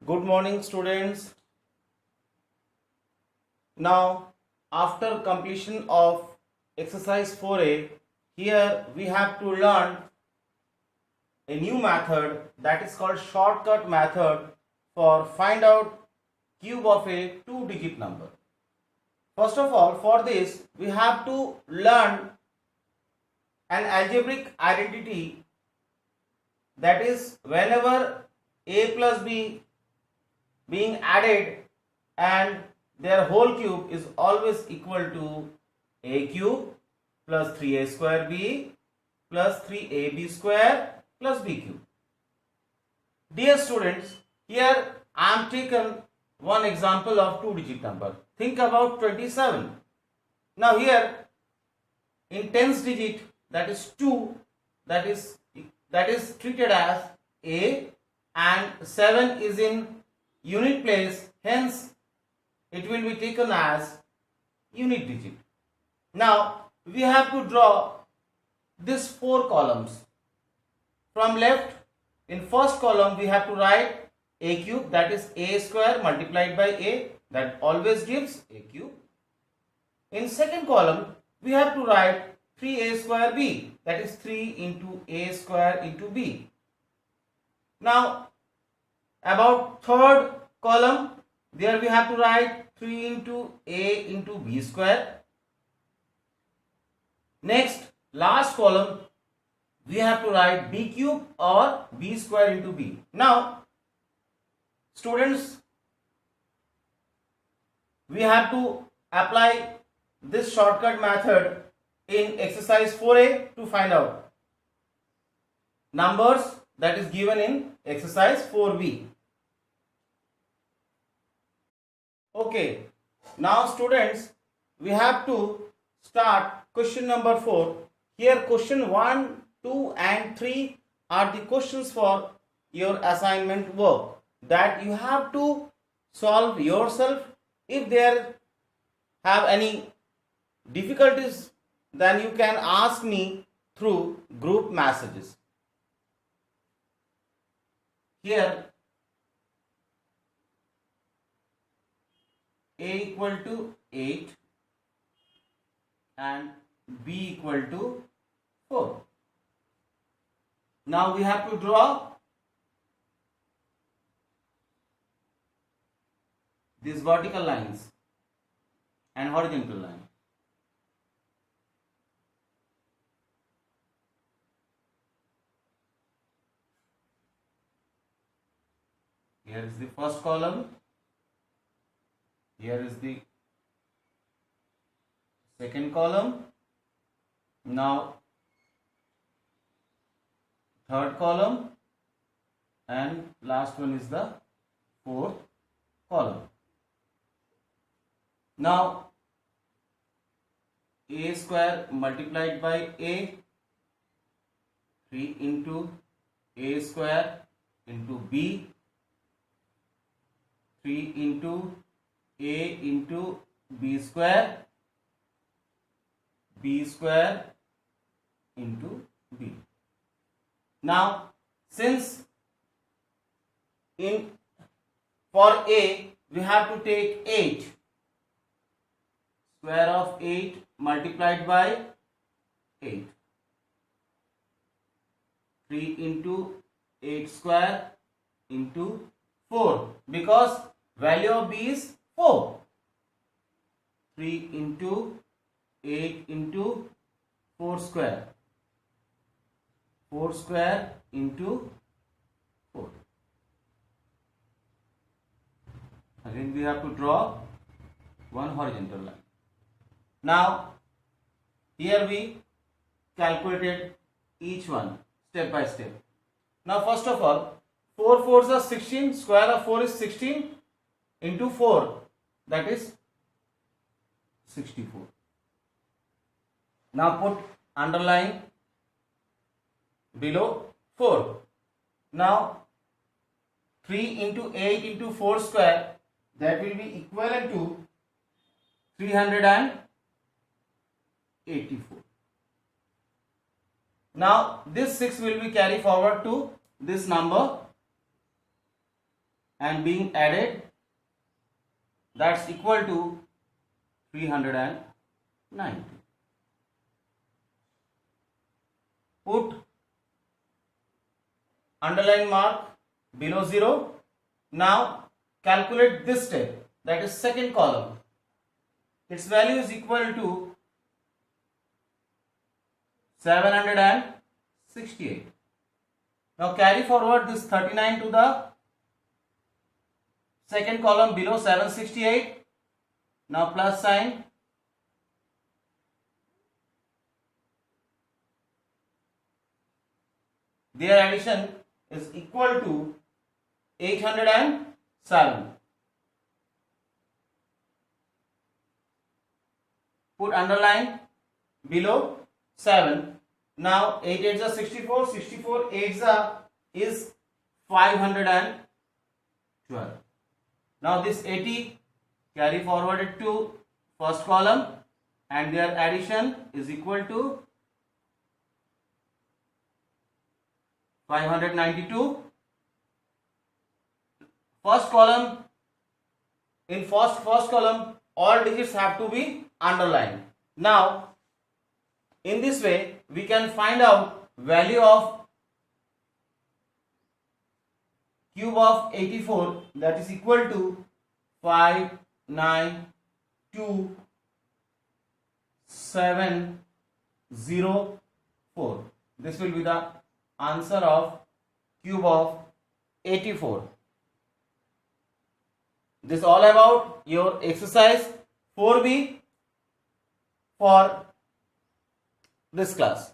Good morning, students. Now, after completion of exercise 4a, here we have to learn a new method that is called shortcut method for find out cube of a two-digit number. First of all, for this, we have to learn an algebraic identity, that is whenever a plus b being added and their whole cube is always equal to a cube plus 3a square b plus 3ab square plus b cube. Dear students, here I am taken one example of two-digit number. Think about 27. Now here in tens digit, that is 2, that is treated as a, and 7 is in unit place, hence it will be taken as unit digit. Now we have to draw these 4 columns. From left, in first column we have to write a cube, that is a square multiplied by a, that always gives a cube. In second column we have to write 3a square b, that is 3 into a square into b. Now about third column, there we have to write 3 into a into b square. Next, last column, we have to write b cube or b square into b. Now students, we have to apply this shortcut method in exercise 4a to find out numbers that is given in exercise 4b. Okay, now students, we have to start question number 4. Here question 1, 2 and 3 are the questions for your assignment work that you have to solve yourself. If there have any difficulties, then you can ask me through group messages. Here a equal to 8 and b equal to 4. Now we have to draw these vertical lines and horizontal line. Here is the first column, here is the second column, now third column, and last one is the fourth column. Now a square multiplied by a, 3 into a square into b, 3 into a into b square into b. Now since for a we have to take 8, square of 8 multiplied by 8, 3 into 8 square into 4, because value of b is 4. 3 into 8 into 4 square, 4 square into 4. Again we have to draw one horizontal line. Now here we calculated each one step by step. Now first of all, 4 fours are 16, square of 4 is 16 into 4, that is 64. Now put underline below 4. Now 3 into 8 into 4 square, that will be equivalent to 384. Now this 6 will be carried forward to this number and being added, that's equal to 390. Put underline mark below 0. Now calculate this step, that is second column. Its value is equal to 768. Now carry forward this 39 to the second column below 768. Now plus sign. Their addition is equal to 807. Put underline below 7. Now 8 8s are 64, 64 8s are is 512. Now this 80 carry forward it to first column and their addition is equal to 592. First column, in first column all digits have to be underlined. Now in this way we can find out value of cube of 84, that is equal to 592,704. This will be the answer of cube of 84. This all about your exercise 4B for this class.